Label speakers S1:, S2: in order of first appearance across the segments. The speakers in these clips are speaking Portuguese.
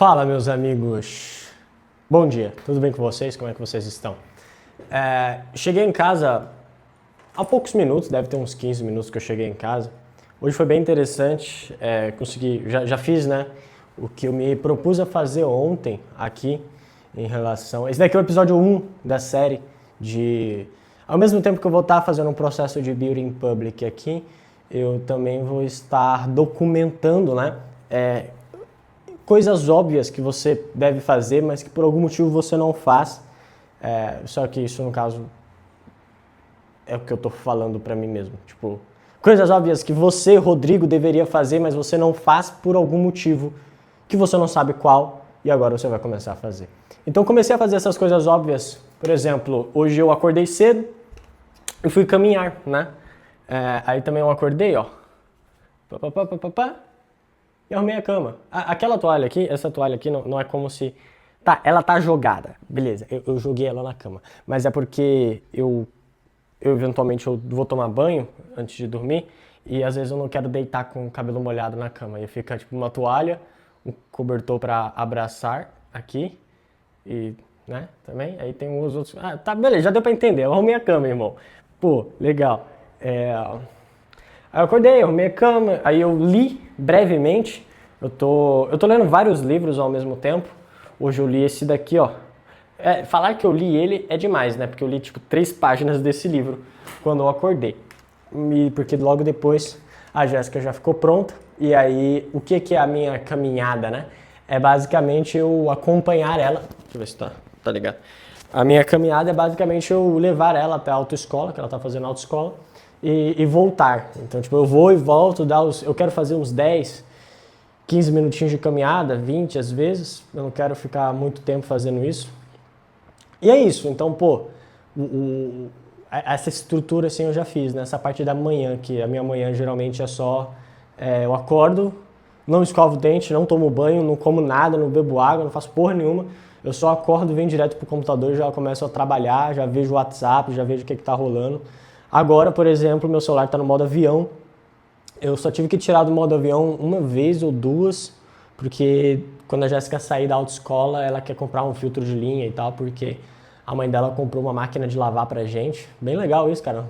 S1: Fala, meus amigos. Bom dia, tudo bem com vocês? Como é que vocês estão? Cheguei em casa há poucos minutos, deve ter uns 15 minutos que eu cheguei em casa. Hoje foi bem interessante, consegui, já fiz, né, o que eu me propus a fazer ontem aqui em relação... Esse daqui é o episódio 1 da série de... Ao mesmo tempo que eu vou estar fazendo um processo de Building in Public aqui, eu também vou estar documentando, né, coisas óbvias que você deve fazer, mas que por algum motivo você não faz. Só que isso, no caso, é o que eu tô falando pra mim mesmo. Tipo, coisas óbvias que você, Rodrigo, deveria fazer, mas você não faz por algum motivo que você não sabe qual, e agora você vai começar a fazer. Então comecei a fazer essas coisas óbvias. Por exemplo, hoje eu acordei cedo e fui caminhar, né? Aí também eu acordei, ó. E arrumei a cama. Aquela toalha aqui, essa toalha aqui não é como se... Tá, ela tá jogada, beleza, eu joguei ela na cama. Mas é porque eu eventualmente eu vou tomar banho antes de dormir e às vezes eu não quero deitar com o cabelo molhado na cama. E fica tipo uma toalha, um cobertor pra abraçar aqui e, né, também. Aí tem uns outros... Ah, tá, beleza, já deu pra entender, eu arrumei a cama, irmão. Pô, legal. Aí eu acordei, arrumei a cama, aí eu li brevemente, eu tô lendo vários livros ao mesmo tempo. Hoje eu li esse daqui, ó. Falar que eu li ele é demais, né? Porque eu li tipo 3 páginas desse livro quando eu acordei. Porque logo depois a Jéssica já ficou pronta. E aí, o que é a minha caminhada, né? É basicamente eu acompanhar ela. Deixa eu ver se tá ligado. A minha caminhada é basicamente eu levar ela até a autoescola, que ela tá fazendo autoescola. E voltar. Então, tipo, eu vou e volto, eu quero fazer uns 10, 15 minutinhos de caminhada, 20 às vezes. Eu não quero ficar muito tempo fazendo isso. E é isso. Então, pô, essa estrutura assim eu já fiz, nessa parte da manhã, que a minha manhã geralmente é só... eu acordo, não escovo o dente, não tomo banho, não como nada, não bebo água, não faço porra nenhuma. Eu só acordo, venho direto pro computador, já começo a trabalhar, já vejo o WhatsApp, já vejo o que tá rolando. Agora, por exemplo, meu celular está no modo avião. Eu só tive que tirar do modo avião uma vez ou duas, porque quando a Jéssica sair da autoescola, ela quer comprar um filtro de linha e tal, porque a mãe dela comprou uma máquina de lavar pra gente. Bem legal isso, cara.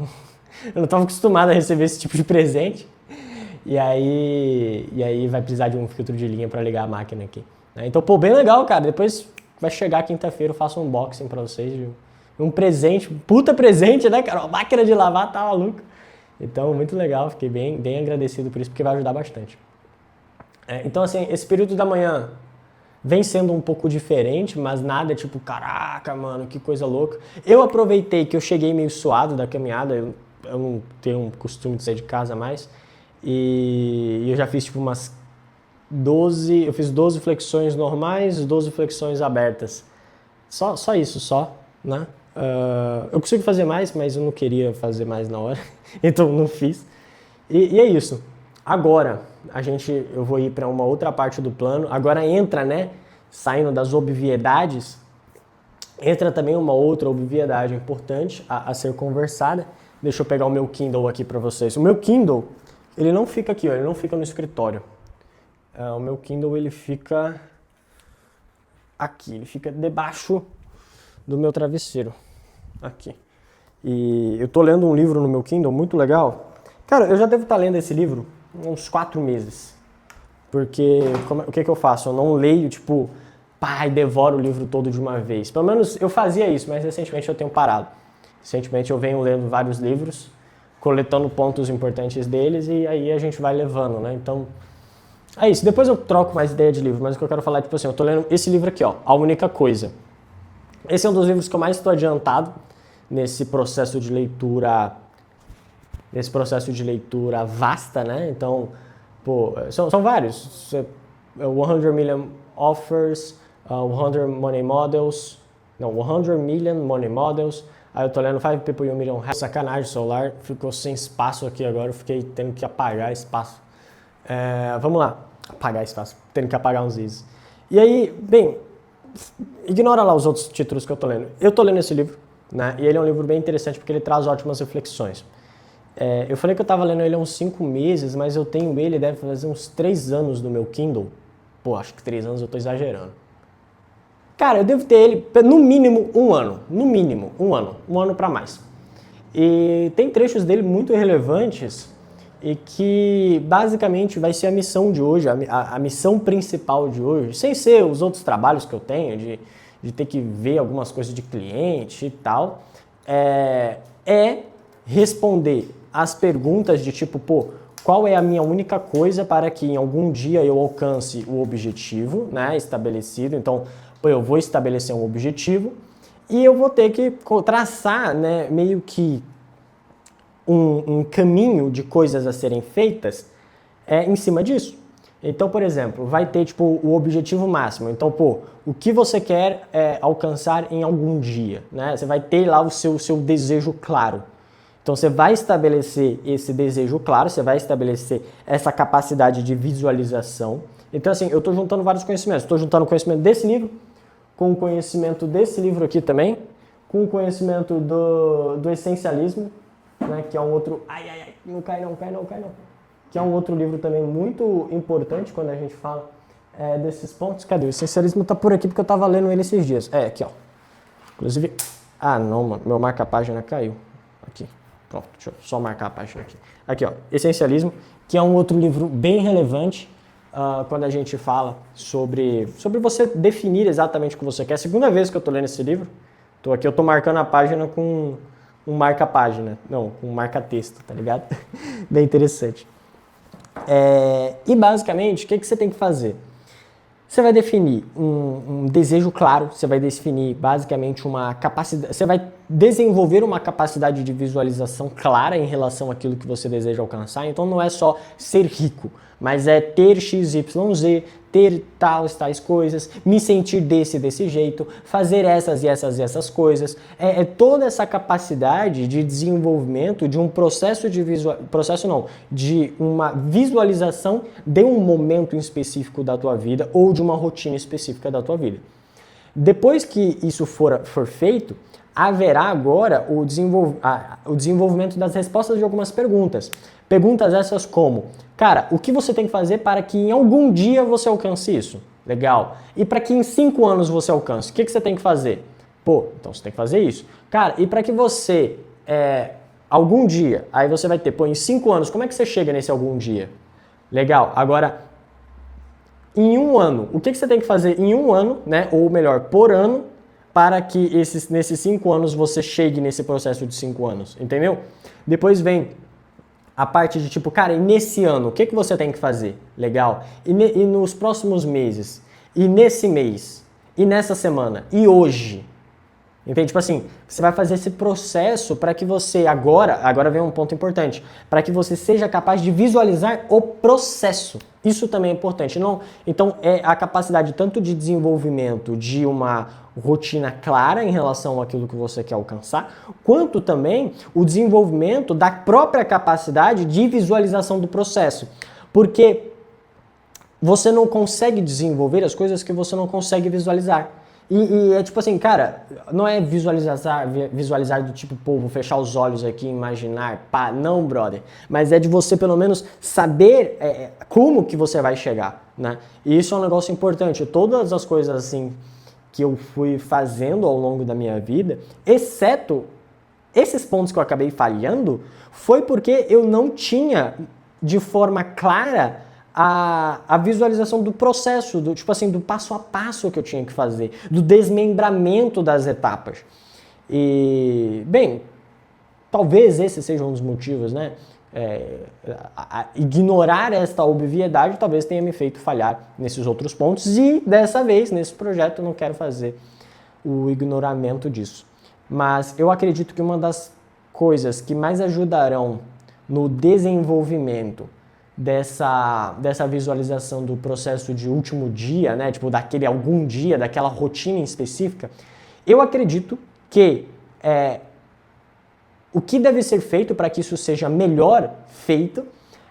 S1: Eu não estava acostumado a receber esse tipo de presente. E aí vai precisar de um filtro de linha para ligar a máquina aqui. Então, pô, bem legal, cara. Depois vai chegar quinta-feira, eu faço um unboxing pra vocês, viu? Um presente, puta presente, né, cara? Uma máquina de lavar, tá maluco. Então, muito legal, fiquei bem agradecido por isso, porque vai ajudar bastante. Então, assim, esse período da manhã vem sendo um pouco diferente, mas nada tipo, caraca, mano, que coisa louca. Eu aproveitei que eu cheguei meio suado da caminhada, eu não tenho um costume de sair de casa mais, e eu já fiz tipo umas 12, eu fiz 12 flexões normais, 12 flexões abertas. Só isso, né? Eu consigo fazer mais, mas eu não queria fazer mais na hora, então não fiz. E é isso. Agora, eu vou ir para uma outra parte do plano. Agora entra, né, saindo das obviedades, entra também uma outra obviedade importante a ser conversada. Deixa eu pegar o meu Kindle aqui para vocês. O meu Kindle, ele não fica aqui, ó, ele não fica no escritório. O meu Kindle, ele fica aqui, ele fica debaixo do meu travesseiro, aqui. E eu tô lendo um livro no meu Kindle muito legal. Cara, eu já devo estar lendo esse livro uns 4 meses. Porque, o que eu faço? Eu não leio, tipo, pá, e devoro o livro todo de uma vez. Pelo menos eu fazia isso, mas recentemente eu tenho parado. Recentemente eu venho lendo vários livros, coletando pontos importantes deles, e aí a gente vai levando, né? Então, é isso. Depois eu troco mais ideia de livro, mas o que eu quero falar é, tipo assim, eu tô lendo esse livro aqui, ó, A Única Coisa. Esse é um dos livros que eu mais estou adiantado nesse processo de leitura vasta, né? Então, pô, são vários. 100 Million Offers, 100 Money Models, 100 Million Money Models. Aí eu tô lendo 5 People You Million. Sacanagem, o celular ficou sem espaço aqui agora, eu fiquei tendo que apagar espaço. Vamos lá, apagar espaço, tendo que apagar uns is. E aí, bem, ignora lá os outros títulos que eu tô lendo. Eu tô lendo esse livro, né? E ele é um livro bem interessante porque ele traz ótimas reflexões. Eu falei que eu tava lendo ele há uns 5 meses, mas eu tenho ele, deve fazer uns 3 anos no meu Kindle. Pô, acho que 3 anos eu tô exagerando. Cara, eu devo ter ele no mínimo 1 ano. No mínimo, 1 ano. 1 ano pra mais. E tem trechos dele muito relevantes e que basicamente vai ser a missão de hoje, a missão principal de hoje, sem ser os outros trabalhos que eu tenho, de ter que ver algumas coisas de cliente e tal, é responder as perguntas de tipo, pô, qual é a minha única coisa para que em algum dia eu alcance o objetivo, né, estabelecido. Então, pô, eu vou estabelecer um objetivo e eu vou ter que traçar, né, meio que um caminho de coisas a serem feitas em cima disso. Então, por exemplo, vai ter tipo o objetivo máximo. Então, pô, o que você quer alcançar em algum dia, né? Você vai ter lá o seu desejo claro. Então, você vai estabelecer esse desejo claro, você vai estabelecer essa capacidade de visualização. Então, assim, eu estou juntando vários conhecimentos. Estou juntando o conhecimento desse livro com o conhecimento desse livro aqui também, com o conhecimento do essencialismo, né, que é um outro... não cai não. Que é um outro livro também muito importante quando a gente fala desses pontos. Cadê? O essencialismo tá por aqui porque eu tava lendo ele esses dias. Aqui, ó. Inclusive... não, mano. Meu marca-página caiu. Aqui. Pronto, deixa eu só marcar a página aqui. Aqui, ó. Essencialismo, que é um outro livro bem relevante quando a gente fala sobre você definir exatamente o que você quer. É a segunda vez que eu tô lendo esse livro. Eu tô marcando a página com um marca-página. Não, com um marca-texto, tá ligado? Bem interessante. E basicamente, o que você tem que fazer? Você vai definir um desejo claro, você vai definir basicamente uma capacidade, você vai desenvolver uma capacidade de visualização clara em relação àquilo que você deseja alcançar. Então não é só ser rico, mas é ter XYZ, ter tais coisas, me sentir desse jeito, fazer essas e essas coisas. É toda essa capacidade de desenvolvimento de um de uma visualização de um momento específico da tua vida ou de uma rotina específica da tua vida. Depois que isso for feito, haverá agora o desenvolvimento das respostas de algumas perguntas. Perguntas essas como, cara, o que você tem que fazer para que em algum dia você alcance isso? Legal. E para que em 5 anos você alcance? O que você tem que fazer? Pô, então você tem que fazer isso. Cara, e para que você, algum dia, aí você vai ter, pô, em 5 anos, como é que você chega nesse algum dia? Legal. Agora, em 1 ano, o que você tem que fazer em 1 ano, né? Ou melhor, por ano, para que nesses 5 anos você chegue nesse processo de 5 anos, entendeu? Depois vem a parte de tipo, cara, e nesse ano, o que você tem que fazer? Legal. E nos próximos meses? E nesse mês? E nessa semana? E hoje? Entende? Tipo assim, você vai fazer esse processo para que você, agora vem um ponto importante, para que você seja capaz de visualizar o processo. Isso também é importante. Então, é a capacidade tanto de desenvolvimento de uma rotina clara em relação àquilo que você quer alcançar, quanto também o desenvolvimento da própria capacidade de visualização do processo. Porque você não consegue desenvolver as coisas que você não consegue visualizar. E é tipo assim, cara, não é visualizar do tipo, pô, vou fechar os olhos aqui e imaginar, pá, não, brother. Mas é de você pelo menos saber como que você vai chegar, né? E isso é um negócio importante. Todas as coisas assim que eu fui fazendo ao longo da minha vida, exceto esses pontos que eu acabei falhando, foi porque eu não tinha de forma clara a visualização do processo, tipo assim, do passo a passo que eu tinha que fazer, do desmembramento das etapas. E, bem, talvez esse seja um dos motivos, né? Ignorar esta obviedade talvez tenha me feito falhar nesses outros pontos e dessa vez, nesse projeto, eu não quero fazer o ignoramento disso. Mas eu acredito que uma das coisas que mais ajudarão no desenvolvimento dessa visualização do processo de último dia, né? Tipo, daquele algum dia, daquela rotina específica, eu acredito que o que deve ser feito para que isso seja melhor feito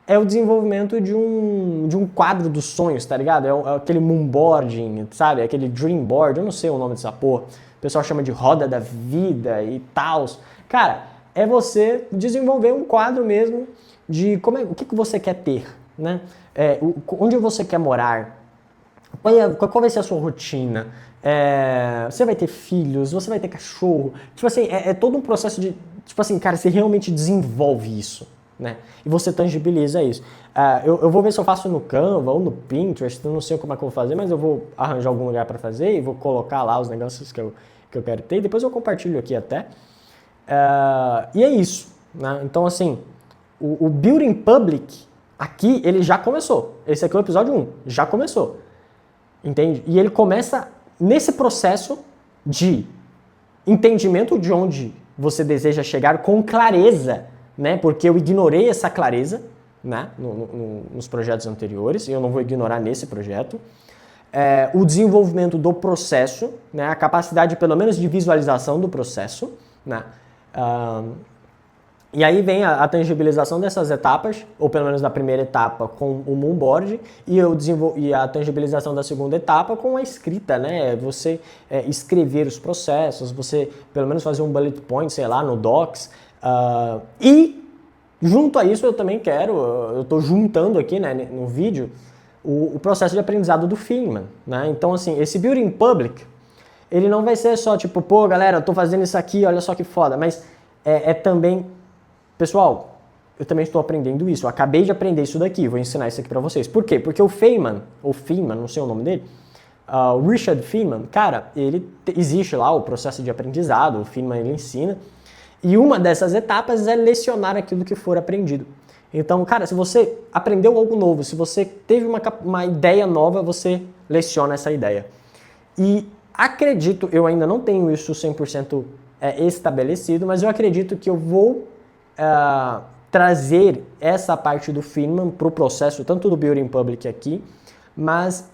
S1: é o desenvolvimento de um quadro dos sonhos, tá ligado? É aquele moonboarding, sabe? Aquele dream board, eu não sei o nome dessa porra. O pessoal chama de roda da vida e tal. Cara, é você desenvolver um quadro mesmo de o que você quer ter, né? Onde você quer morar, Qual vai ser a sua rotina? Você vai ter filhos? Você vai ter cachorro? Tipo assim, é todo um processo de... Tipo assim, cara, você realmente desenvolve isso, né? E você tangibiliza isso. Eu vou ver se eu faço no Canva ou no Pinterest, eu não sei como é que eu vou fazer, mas eu vou arranjar algum lugar para fazer e vou colocar lá os negócios que eu quero ter. Depois eu compartilho aqui até. E é isso, né? Então, assim, o Building Public aqui, ele já começou. Esse aqui é o episódio 1, já começou. Entende? E ele começa nesse processo de entendimento de onde você deseja chegar com clareza, né? Porque eu ignorei essa clareza, né? Nos projetos anteriores, e eu não vou ignorar nesse projeto. O desenvolvimento do processo, né? A capacidade, pelo menos, de visualização do processo, né? E aí vem a tangibilização dessas etapas, ou pelo menos da primeira etapa com o Moonboard, e a tangibilização da segunda etapa com a escrita, né? Você escrever os processos, você pelo menos fazer um bullet point, sei lá, no Docs. E junto a isso eu também eu estou juntando aqui, né, no vídeo, o processo de aprendizado do Feynman, né? Então, assim, esse Building Public, ele não vai ser só tipo, pô, galera, eu tô fazendo isso aqui, olha só que foda, mas também... Pessoal, eu também estou aprendendo isso. Eu acabei de aprender isso daqui, vou ensinar isso aqui para vocês. Por quê? Porque o Feynman, ou Feynman, não sei o nome dele, o Richard Feynman, cara, existe lá o processo de aprendizado, o Feynman ele ensina, e uma dessas etapas é lecionar aquilo que for aprendido. Então, cara, se você aprendeu algo novo, se você teve uma ideia nova, você leciona essa ideia. E acredito, eu ainda não tenho isso 100% estabelecido, mas eu acredito que eu vou trazer essa parte do Feynman para o processo, tanto do Building Public aqui, mas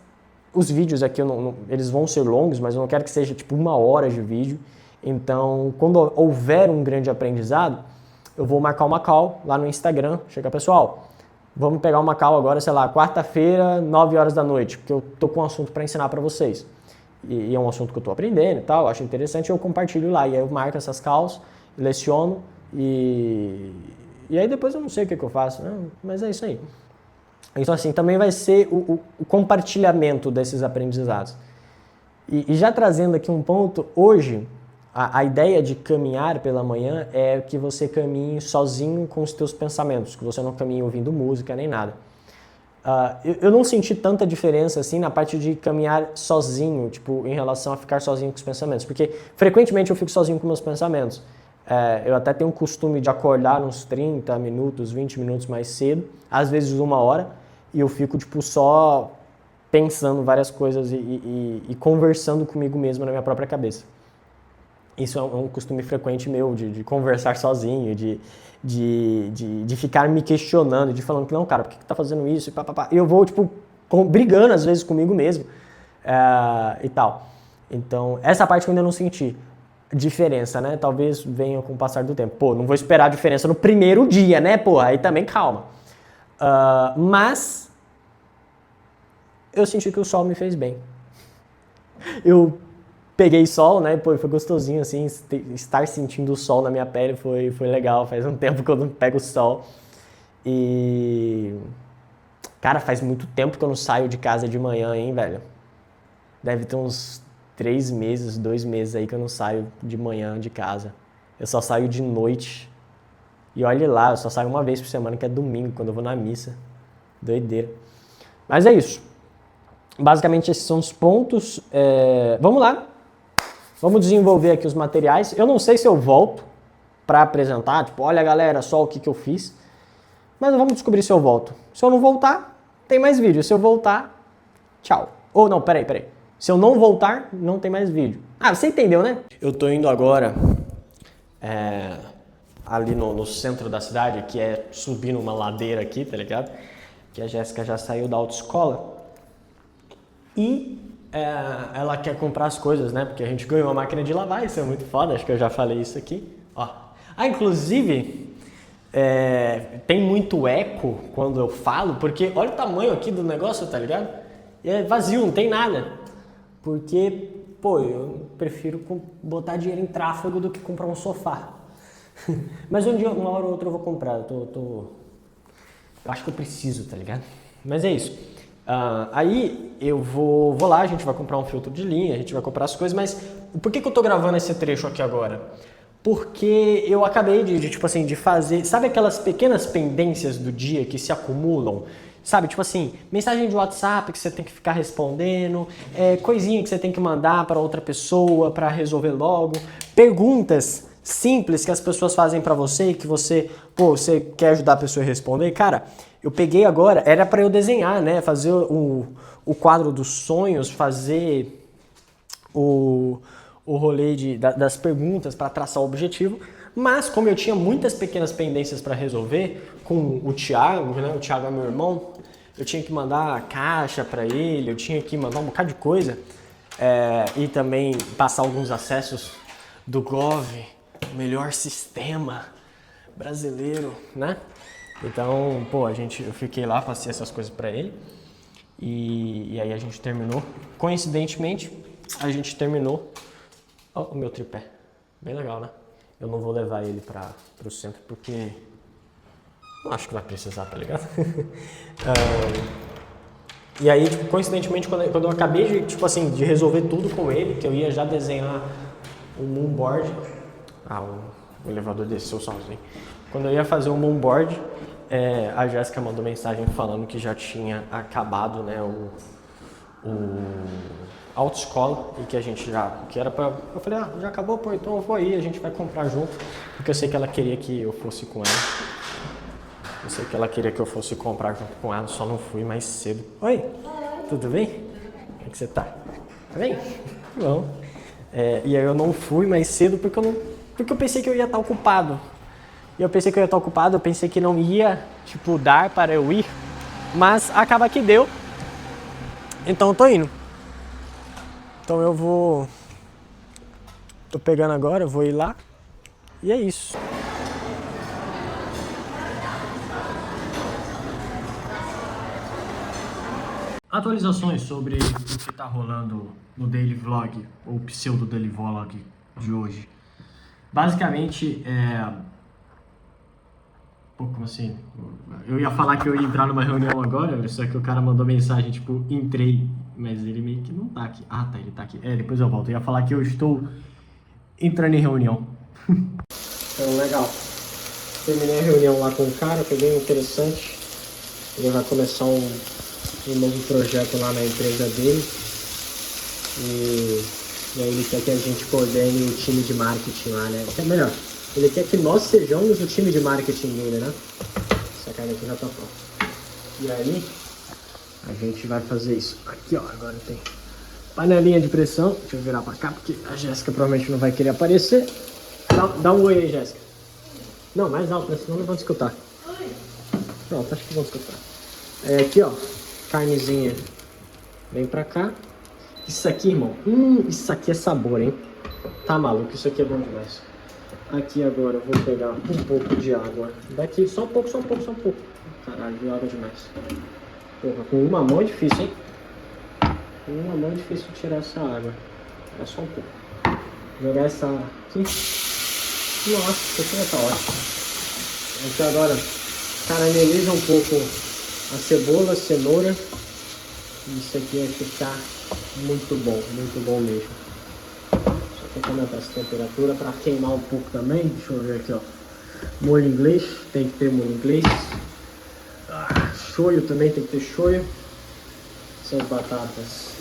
S1: os vídeos aqui, eles vão ser longos, mas eu não quero que seja tipo 1 hora de vídeo. Então, quando houver um grande aprendizado, eu vou marcar uma call lá no Instagram. Chega, pessoal, vamos pegar uma call agora, sei lá, quarta-feira, 9 horas da noite, porque eu tô com um assunto para ensinar para vocês. E é um assunto que eu tô aprendendo e tal, acho interessante, eu compartilho lá. E aí eu marco essas calls, leciono, e aí depois eu não sei o que eu faço, né? Mas é isso aí. Então, assim, também vai ser o compartilhamento desses aprendizados. E já trazendo aqui um ponto, hoje, a ideia de caminhar pela manhã é que você caminhe sozinho com os teus pensamentos, que você não caminhe ouvindo música nem nada. Eu não senti tanta diferença assim na parte de caminhar sozinho, tipo, em relação a ficar sozinho com os pensamentos, porque frequentemente eu fico sozinho com meus pensamentos. Eu até tenho o costume de acordar uns 30 minutos, 20 minutos mais cedo, às vezes 1 hora, e eu fico tipo só pensando várias coisas e conversando comigo mesmo na minha própria cabeça. Isso é um costume frequente meu, de conversar sozinho, de ficar me questionando, de falando que não, cara, por que tá fazendo isso? E eu vou, tipo, brigando às vezes comigo mesmo e tal. Então, essa parte eu ainda não senti diferença, né? Talvez venha com o passar do tempo. Pô, não vou esperar a diferença no primeiro dia, né? Pô, aí também calma. Mas eu senti que o sol me fez bem. Eu peguei sol, né? Pô, foi gostosinho, assim, estar sentindo o sol na minha pele foi legal. Faz um tempo que eu não pego o sol. E... cara, faz muito tempo que eu não saio de casa de manhã, hein, velho? Deve ter uns 3 meses, 2 meses aí que eu não saio de manhã de casa. Eu só saio de noite. E olhe lá, eu só saio uma vez por semana, que é domingo, quando eu vou na missa. Doideira. Mas é isso. Basicamente, esses são os pontos. Vamos lá. Vamos desenvolver aqui os materiais. Eu não sei se eu volto para apresentar. Tipo, olha, galera, só o que eu fiz. Mas vamos descobrir se eu volto. Se eu não voltar, tem mais vídeo. Se eu voltar, tchau. Ou não, peraí. Se eu não voltar, não tem mais vídeo. Você entendeu, né? Eu tô indo agora ali no centro da cidade, que é subir numa ladeira aqui, tá ligado? Que a Jéssica já saiu da autoescola. E ela quer comprar as coisas, né? Porque a gente ganhou uma máquina de lavar, isso é muito foda, acho que eu já falei isso aqui. Ó. Inclusive, tem muito eco quando eu falo, porque olha o tamanho aqui do negócio, tá ligado? É vazio, não tem nada. Porque, pô, eu prefiro botar dinheiro em tráfego do que comprar um sofá. Mas uma hora ou outra eu vou comprar. Eu acho que eu preciso, tá ligado? Mas é isso. Aí eu vou lá, a gente vai comprar um filtro de linha, a gente vai comprar as coisas, mas por que eu tô gravando esse trecho aqui agora? Porque eu acabei tipo assim, de fazer, sabe aquelas pequenas pendências do dia que se acumulam? Sabe, tipo assim, mensagem de WhatsApp que você tem que ficar respondendo, coisinha que você tem que mandar para outra pessoa para resolver logo, perguntas simples que as pessoas fazem para você e que você quer ajudar a pessoa a responder. Cara, eu peguei agora, era para eu desenhar, né, fazer o quadro dos sonhos, fazer o rolê das perguntas para traçar o objetivo, mas como eu tinha muitas pequenas pendências para resolver com o Thiago, né, o Thiago é meu irmão, eu tinha que mandar caixa para ele, eu tinha que mandar um bocado de coisa e também passar alguns acessos do Gov, o melhor sistema brasileiro, né? Então, eu fiquei lá, passei essas coisas para ele e aí a gente terminou. Coincidentemente, a gente terminou. Ó, o meu tripé, bem legal, né? Eu não vou levar ele para o centro porque não acho que vai precisar, tá ligado? E aí, tipo, coincidentemente, quando eu acabei de resolver tudo com ele, que eu ia já desenhar um moonboard, o elevador desceu sozinho. Quando eu ia fazer o moonboard, a Jéssica mandou mensagem falando que já tinha acabado, né, a autoescola e que a gente que era pra... Eu falei, já acabou, pô, então eu vou aí, a gente vai comprar junto, porque eu sei que ela queria que eu fosse com ela. Eu sei que ela queria que eu fosse comprar junto com ela, só não fui mais cedo. Oi, tudo bem? Como é que você tá? Tá bem? Bom. E aí eu não fui mais cedo porque eu pensei que eu ia estar ocupado. E eu pensei que eu ia estar ocupado, eu pensei que não ia, dar para eu ir, mas acaba que deu. Então eu tô indo. Então tô pegando agora, eu vou ir lá. E é isso. Atualizações sobre o que está rolando no Daily Vlog, ou pseudo Daily Vlog de hoje. Basicamente, como assim? Eu ia falar que eu ia entrar numa reunião agora, só que o cara mandou mensagem, entrei, mas ele meio que não tá aqui. Ah, tá, ele tá aqui. Depois eu volto. Eu ia falar que eu estou entrando em reunião. Então, legal. Terminei a reunião lá com o cara, foi bem interessante. Ele vai começar um novo projeto lá na empresa dele e aí ele quer que a gente coordene o time de marketing lá, né? Melhor, ele quer que nós sejamos o time de marketing dele, né? Essa carne aqui já tá pronta. E aí a gente vai fazer isso. Aqui, ó, agora tem panelinha de pressão. Deixa eu virar pra cá porque a Jéssica provavelmente não vai querer aparecer. Dá um oi aí, Jéssica. Não, mais alto, né? Senão não vão escutar. Oi. Pronto, acho que vão escutar. Aqui, ó. Carnezinha, vem pra cá. Isso aqui, irmão, isso aqui é sabor, hein? Tá maluco, isso aqui é bom demais. Aqui agora eu vou pegar um pouco de água. Daqui, só um pouco. Caralho, de água demais. Porra, com uma mão é difícil, hein? Com uma mão é difícil tirar essa água. É só um pouco. Jogar essa aqui. Nossa, isso aqui já tá ótimo. Aqui agora, carameliza um pouco a cebola, a cenoura. Isso aqui vai ficar muito bom mesmo. Só tem que aumentar essa temperatura para queimar um pouco também. Deixa eu ver aqui, ó. Molho inglês, tem que ter molho inglês. Shoyu também tem que ter shoyu. Essas batatas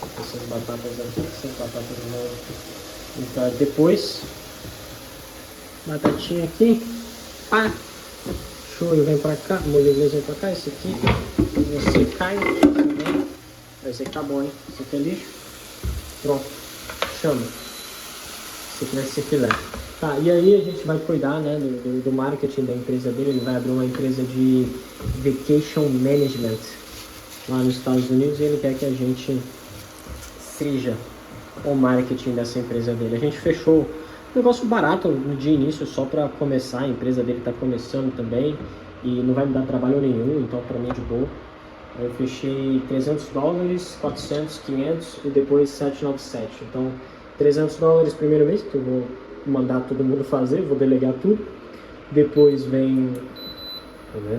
S1: aqui, essas batatas vão entrar depois. Batatinha aqui. Pá. Shoyu vem pra cá, molho inglês vem pra cá, esse aqui vai secar, vai secar bom, hein? Esse aqui é lixo. Pronto, chama. Esse aqui vai ser filé. Tá, e aí a gente vai cuidar, né, do marketing da empresa dele. Ele vai abrir uma empresa de vacation management lá nos Estados Unidos e ele quer que a gente seja o marketing dessa empresa dele. A gente fechou um negócio barato no dia início, só para começar. A empresa dele está começando também e não vai me dar trabalho nenhum, então para mim é de boa. Eu fechei $300, 400, 500 e depois 797. Então $300 primeiro mês, que eu vou mandar todo mundo fazer, vou delegar tudo. Depois vem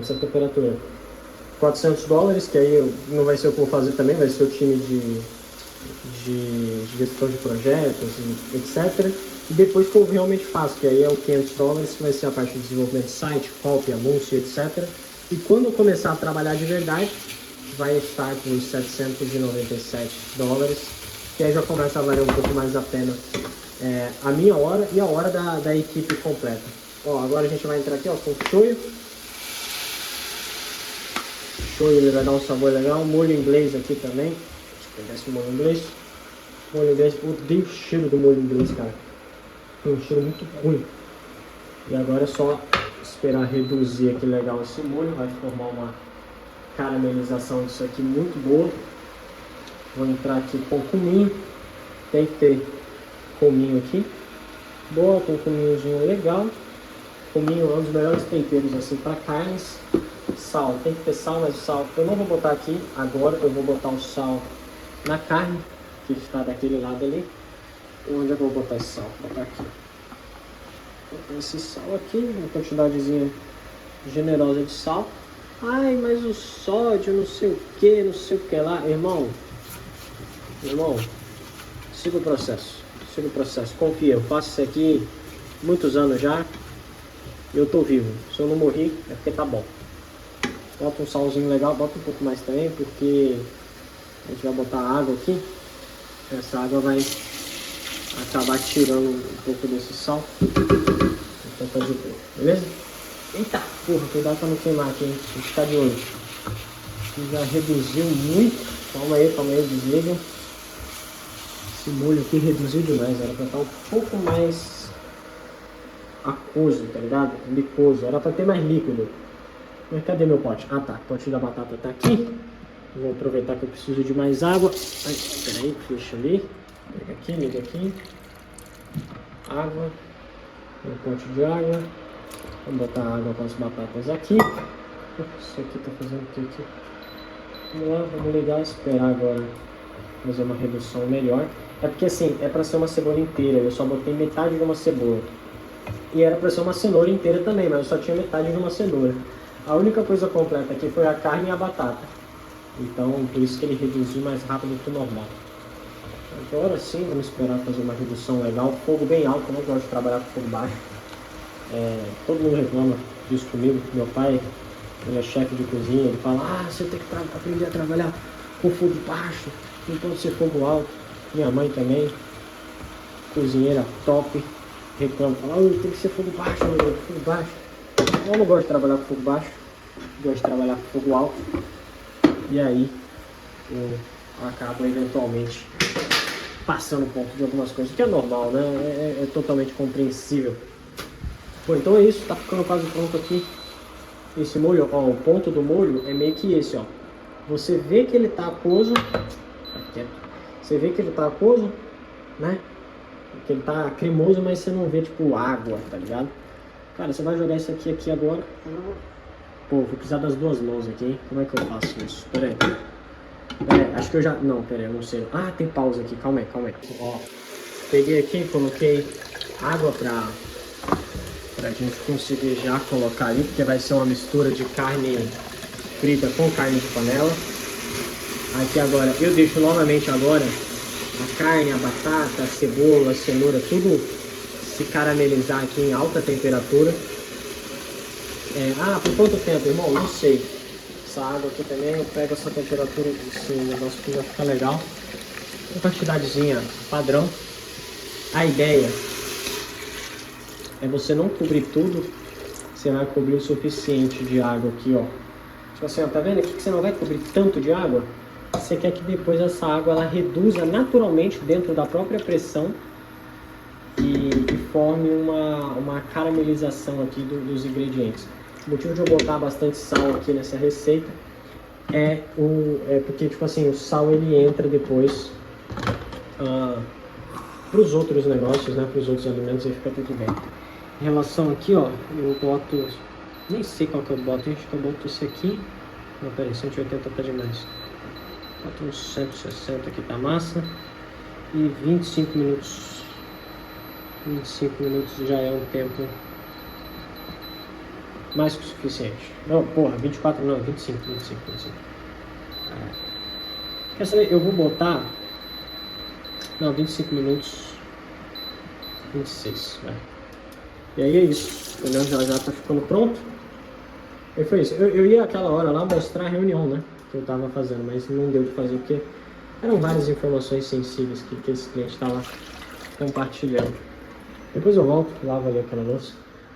S1: essa temperatura. $400, que aí não vai ser o que eu vou fazer também, vai ser o time de gestão de projetos, e etc. E depois que eu realmente faço, que aí é o $500, que vai ser a parte de desenvolvimento de site, copy, anúncio, etc. E quando eu começar a trabalhar de verdade, vai estar com os $797, que aí já começa a valer um pouco mais a pena a minha hora e a hora da equipe completa. Ó, agora a gente vai entrar aqui, ó, com o shoyu. Shoyu, ele vai dar um sabor legal. Molho inglês aqui também. Deixa eu pegar esse molho inglês. Molho inglês, eu odeio o cheiro do molho inglês, cara. Tem um cheiro muito ruim. E agora é só esperar reduzir aqui legal esse molho. Vai formar uma caramelização disso aqui muito boa. Vou entrar aqui com cominho. Tem que ter cominho aqui. Bota um cominhozinho legal. Cominho é um dos melhores temperos assim para carnes. Sal, tem que ter sal, mas o sal eu não vou botar aqui agora. Eu vou botar o sal na carne, que está daquele lado ali. Onde eu vou botar esse sal? Vou botar aqui. Vou botar esse sal aqui, uma quantidadezinha generosa de sal. Ai, mas o sódio, não sei o que lá. Irmão, siga o processo, confia, eu faço isso aqui muitos anos já, eu tô vivo, se eu não morri é porque tá bom. Bota um salzinho legal, bota um pouco mais também, porque a gente vai botar água aqui, essa água vai acabar tirando um pouco desse sal, então tá de boa, beleza? Eita, porra, cuidado pra não queimar aqui, hein? A gente tá de olho. Já reduziu muito. Calma aí, desliga. Esse molho aqui reduziu demais, era pra estar um pouco mais aquoso, tá ligado? Licoso, era pra ter mais líquido. Mas cadê meu pote? Ah tá, o pote da batata tá aqui. Vou aproveitar que eu preciso de mais água. Ai, peraí, fecha ali. Pega aqui, liga aqui. Água. Um pote de água. Vou botar água com as batatas aqui. Isso aqui tá fazendo o que aqui? Vamos lá, vamos ligar e esperar agora fazer uma redução melhor. É porque assim, é pra ser uma cebola inteira, eu só botei metade de uma cebola. E era pra ser uma cenoura inteira também, mas eu só tinha metade de uma cenoura. A única coisa completa aqui foi a carne e a batata. Então, por isso que ele reduziu mais rápido que o normal. Agora sim, vamos esperar fazer uma redução legal. Fogo bem alto, eu não gosto de trabalhar com fogo baixo. Todo mundo reclama disso comigo. Meu pai, ele é chefe de cozinha, ele fala: ah, você tem que aprender a trabalhar com fogo baixo, não pode ser fogo alto. Minha mãe também, cozinheira top, reclama, fala: tem que ser fogo baixo, fogo baixo. Eu não gosto de trabalhar com fogo baixo, gosto de trabalhar com fogo alto. E aí eu acabo eventualmente passando um ponto de algumas coisas, que é normal, né? É totalmente compreensível. Bom, então é isso, tá ficando quase pronto aqui. Esse molho, ó, o ponto do molho é meio que esse, ó. Você vê que ele tá aquoso, você vê que ele tá aquoso, né? Que ele tá cremoso, mas você não vê, tipo, água, tá ligado? Cara, você vai jogar isso aqui agora. Pô, vou precisar das duas mãos aqui, hein? Como é que eu faço isso? Pera aí, acho que eu já... Não, pera aí, eu não sei. Ah, tem pausa aqui, calma aí. Ó, peguei aqui, coloquei água pra gente conseguir já colocar ali, porque vai ser uma mistura de carne frita com carne de panela. Aqui agora, eu deixo novamente agora a carne, a batata, a cebola, a cenoura, tudo se caramelizar aqui em alta temperatura. Por quanto tempo, irmão? Não sei. Essa água aqui também, eu pego essa temperatura, esse negócio aqui vai ficar legal. Uma quantidadezinha padrão. A ideia é você não cobrir tudo, você vai cobrir o suficiente de água aqui, ó. Tipo assim, ó, tá vendo aqui que você não vai cobrir tanto de água? Você quer que depois essa água ela reduza naturalmente dentro da própria pressão e forme uma caramelização aqui dos ingredientes. O motivo de eu botar bastante sal aqui nessa receita é porque, tipo assim, o sal ele entra depois para os outros negócios, né, para os outros alimentos, e fica tudo bem. Em relação aqui, ó, eu boto, nem sei qual que eu boto, acho que eu boto esse aqui. Não, peraí, 180 tá demais. Boto uns 160 aqui tá massa. E 25 minutos. 25 minutos já é um tempo mais que o suficiente. Não, porra, 24 não, 25. Quer saber, eu vou botar... Não, 25 minutos, 26, vai. E aí é isso, entendeu? Já tá ficando pronto. E foi isso. Eu ia aquela hora lá mostrar a reunião, né? Que eu tava fazendo, mas não deu de fazer porque eram várias informações sensíveis que esse cliente tá lá compartilhando. Depois eu volto, lavo ali aquela louça.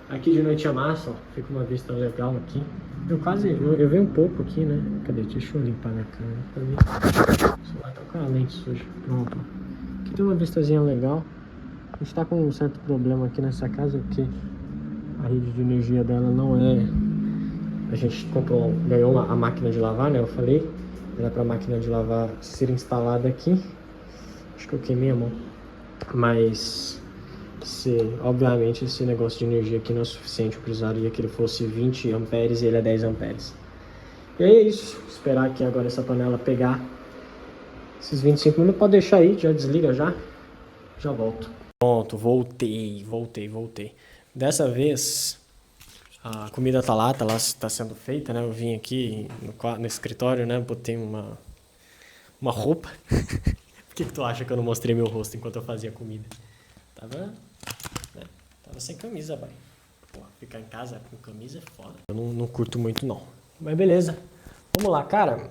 S1: Aqui de noite é massa, ó. Fica uma vista legal aqui. Eu venho um pouco aqui, né? Cadê? Deixa eu limpar minha câmera pra mim. O celular tá com a lente suja. Pronto. Aqui tem uma vistazinha legal. A gente tá com um certo problema aqui nessa casa, porque a rede de energia dela não é... A gente ganhou a máquina de lavar, né? Eu falei. Era pra máquina de lavar ser instalada aqui. Acho que eu queimei a mão. Mas... obviamente esse negócio de energia aqui não é suficiente. Eu precisaria que ele fosse 20 amperes e ele é 10 amperes. E aí é isso. Esperar aqui agora essa panela pegar esses 25 minutos. Pode deixar aí, já desliga já. Já volto. Pronto, voltei. Dessa vez a comida tá lá tá sendo feita, né? Eu vim aqui no escritório, né? Botei uma roupa. Por que tu acha que eu não mostrei meu rosto enquanto eu fazia comida? Tava sem camisa, pai. Pô, ficar em casa com camisa é foda. Eu não curto muito, não. Mas beleza. Vamos lá, cara.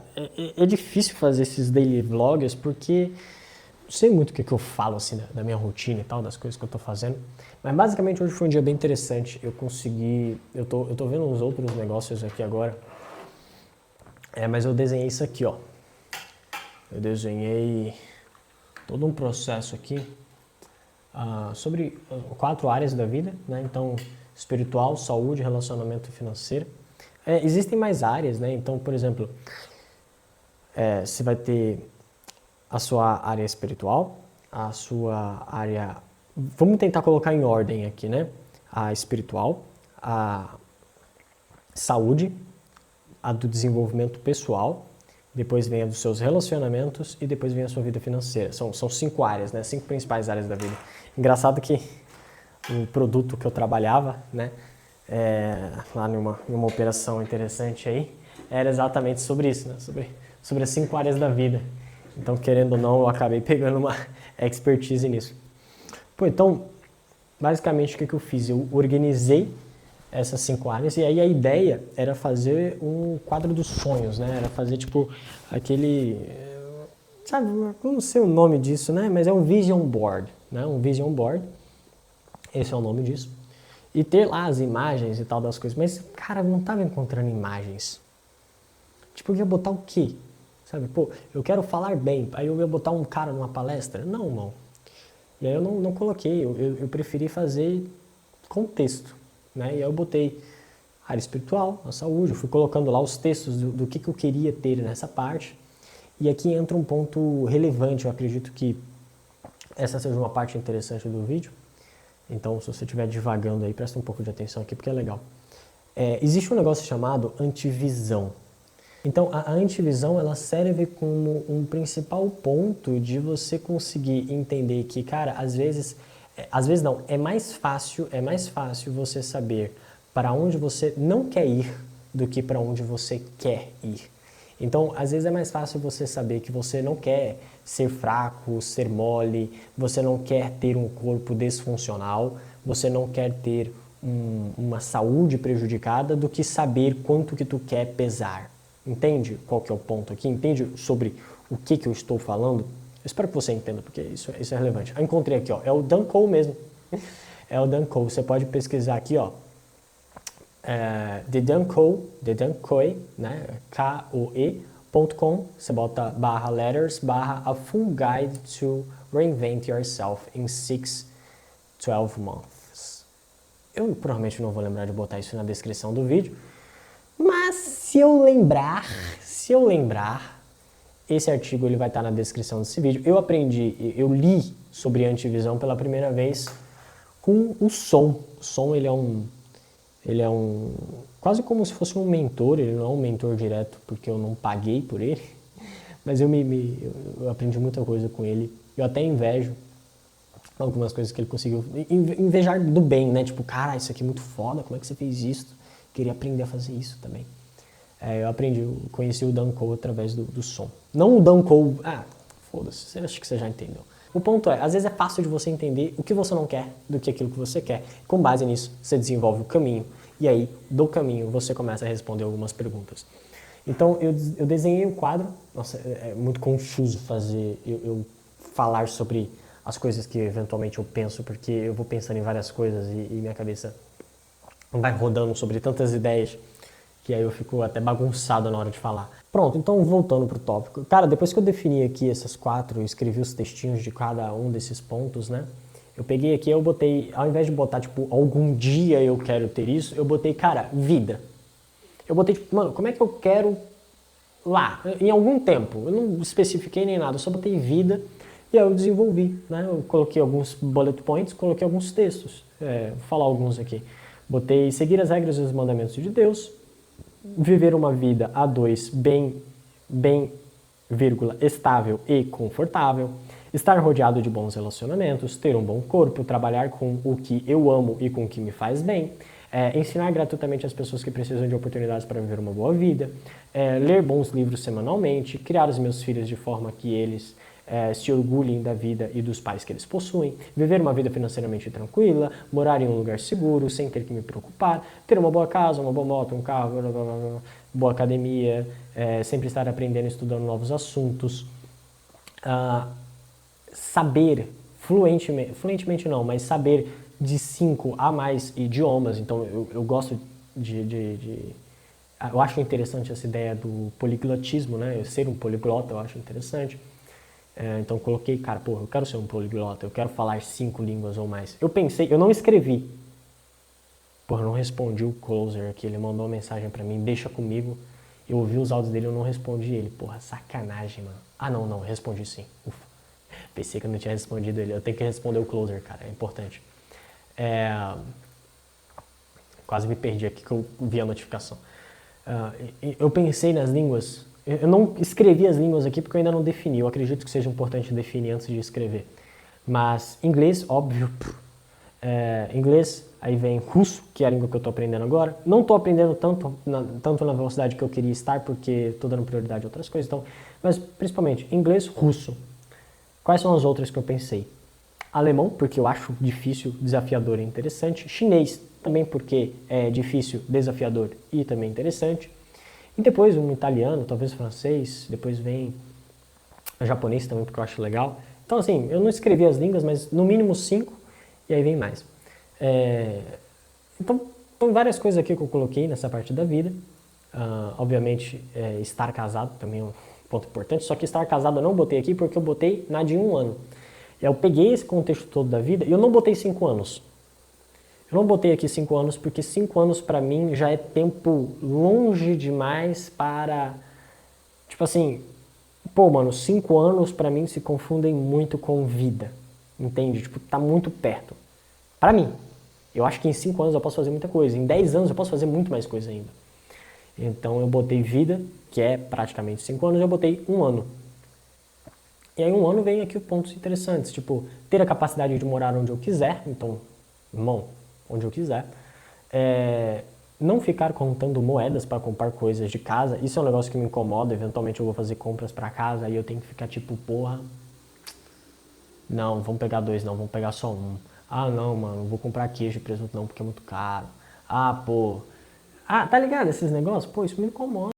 S1: É difícil fazer esses daily vlogs porque não sei muito o que eu falo, assim, da minha rotina e tal, das coisas que eu tô fazendo. Mas basicamente hoje foi um dia bem interessante. Eu consegui... Eu tô vendo uns outros negócios aqui agora. Mas eu desenhei isso aqui, ó. Eu desenhei todo um processo aqui. Sobre 4 áreas da vida, né? Então, espiritual, saúde, relacionamento e financeiro. Existem mais áreas, né? Então, por exemplo, você vai ter a sua área espiritual, a sua área... Vamos tentar colocar em ordem aqui, né? A espiritual, a saúde, a do desenvolvimento pessoal, depois vem a dos seus relacionamentos e depois vem a sua vida financeira. São 5 áreas, né? 5 principais áreas da vida. Engraçado que o produto que eu trabalhava, né? Lá numa operação interessante aí, era exatamente sobre isso, né? Sobre as 5 áreas da vida. Então, querendo ou não, eu acabei pegando uma expertise nisso. Pô, então, basicamente o que eu fiz? Eu organizei essas 5 áreas, e aí a ideia era fazer um quadro dos sonhos, né? Era fazer tipo aquele, sabe, não sei o nome disso, né? Mas é um vision board, né? Um vision board, esse é o nome disso. E ter lá as imagens e tal das coisas, mas, cara, eu não tava encontrando imagens. Tipo, eu ia botar o quê? Sabe, pô, eu quero falar bem, aí eu ia botar um cara numa palestra? Não. E aí eu não coloquei, eu preferi fazer contexto. Né? E aí eu botei a área espiritual, a saúde, eu fui colocando lá os textos do que eu queria ter nessa parte. E aqui entra um ponto relevante, eu acredito que essa seja uma parte interessante do vídeo. Então, se você estiver divagando aí, presta um pouco de atenção aqui, porque é legal. Existe um negócio chamado antivisão. Então, a antivisão, ela serve como um principal ponto de você conseguir entender que, cara, às vezes não, é mais fácil você saber para onde você não quer ir do que para onde você quer ir. Então, às vezes é mais fácil você saber que você não quer ser fraco, ser mole, você não quer ter um corpo disfuncional, você não quer ter uma saúde prejudicada do que saber quanto que tu quer pesar. Entende qual que é o ponto aqui? Entende sobre o que eu estou falando? Eu espero que você entenda, porque isso é relevante. Eu encontrei aqui, ó, é o Dan Cole mesmo. É o Dan Cole, você pode pesquisar aqui, ó. The Dan Cole, né? KOE.com, você bota /letters /a full guide to reinvent yourself in 6-12 months. Eu provavelmente não vou lembrar de botar isso na descrição do vídeo, mas se eu lembrar, esse artigo ele vai estar na descrição desse vídeo. Eu li sobre antivisão pela primeira vez com o Som. O Som, ele é um quase como se fosse um mentor, ele não é um mentor direto porque eu não paguei por ele, mas eu aprendi muita coisa com ele. Eu até invejo algumas coisas que ele conseguiu, invejar do bem, né? Tipo, cara, isso aqui é muito foda, como é que você fez isso? queria aprender a fazer isso também. Eu conheci o Dan Cole através do som. Não o Dan Cole, foda-se, acho que você já entendeu. O ponto é, às vezes é fácil de você entender o que você não quer do que aquilo que você quer. Com base nisso, você desenvolve o caminho. E aí, do caminho, você começa a responder algumas perguntas. Então, eu desenhei o quadro. Nossa, é muito confuso fazer eu falar sobre as coisas que eventualmente eu penso, porque eu vou pensando em várias coisas e minha cabeça vai rodando sobre tantas ideias que aí eu fico até bagunçado na hora de falar. Pronto, então voltando pro tópico. Cara, depois que eu defini aqui essas 4, escrevi os textinhos de cada um desses pontos, né? Eu peguei aqui, eu botei, ao invés de botar, tipo, algum dia eu quero ter isso, eu botei, cara, vida. Eu botei, tipo, mano, como é que eu quero lá, em algum tempo? Eu não especifiquei nem nada, eu só botei vida e aí eu desenvolvi, né? Eu coloquei alguns bullet points, coloquei alguns textos. Vou falar alguns aqui. Botei seguir as regras e os mandamentos de Deus, viver uma vida a 2 bem, estável e confortável, estar rodeado de bons relacionamentos, ter um bom corpo, trabalhar com o que eu amo e com o que me faz bem, ensinar gratuitamente as pessoas que precisam de oportunidades para viver uma boa vida, ler bons livros semanalmente, criar os meus filhos de forma que eles se orgulhem da vida e dos pais que eles possuem, viver uma vida financeiramente tranquila, morar em um lugar seguro, sem ter que me preocupar, ter uma boa casa, uma boa moto, um carro, boa academia, sempre estar aprendendo e estudando novos assuntos, saber fluentemente não, mas saber de 5 a mais idiomas. Então eu gosto eu acho interessante essa ideia do poliglotismo, né? Eu ser um poliglota eu acho interessante. Então coloquei, cara, eu quero ser um poliglota, eu quero falar 5 línguas ou mais. Eu pensei, eu não escrevi. Eu não respondi o closer aqui, ele mandou uma mensagem pra mim, deixa comigo. Eu ouvi os áudios dele, eu não respondi ele. Sacanagem, mano. Não, respondi sim. Ufa. Pensei que eu não tinha respondido ele. Eu tenho que responder o closer, cara, é importante. Quase me perdi aqui que eu vi a notificação. Eu pensei nas línguas. Eu não escrevi as línguas aqui porque eu ainda não defini. Eu acredito que seja importante definir antes de escrever. Mas inglês, óbvio. Inglês, aí vem russo, que é a língua que eu estou aprendendo agora. Não estou aprendendo tanto na velocidade que eu queria estar, porque estou dando prioridade a outras coisas. Então, mas principalmente inglês, russo. Quais são as outras que eu pensei? Alemão, porque eu acho difícil, desafiador e interessante. Chinês, também porque é difícil, desafiador e também interessante. E depois um italiano, talvez francês, depois vem japonês também, porque eu acho legal. Então, assim, eu não escrevi as línguas, mas no mínimo 5, e aí vem mais. Então, várias coisas aqui que eu coloquei nessa parte da vida. Obviamente, estar casado também é um ponto importante, só que estar casado eu não botei aqui porque eu botei na de 1 ano. Eu peguei esse contexto todo da vida e eu não botei 5 anos. Eu não botei aqui 5 anos porque 5 anos pra mim já é tempo longe demais para... Tipo assim, 5 anos pra mim se confundem muito com vida. Entende? Tipo, tá muito perto. Pra mim. Eu acho que em 5 anos eu posso fazer muita coisa. Em 10 anos eu posso fazer muito mais coisa ainda. Então eu botei vida, que é praticamente 5 anos, eu botei 1 ano. E aí 1 ano vem aqui pontos interessantes, tipo, ter a capacidade de morar onde eu quiser, então, irmão, onde eu quiser. Não ficar contando moedas para comprar coisas de casa, isso é um negócio que me incomoda, eventualmente eu vou fazer compras para casa e eu tenho que ficar tipo, não, vamos pegar 2 não, vamos pegar só 1. Não, mano, vou comprar queijo e presunto não porque é muito caro. Tá ligado esses negócios? Isso me incomoda.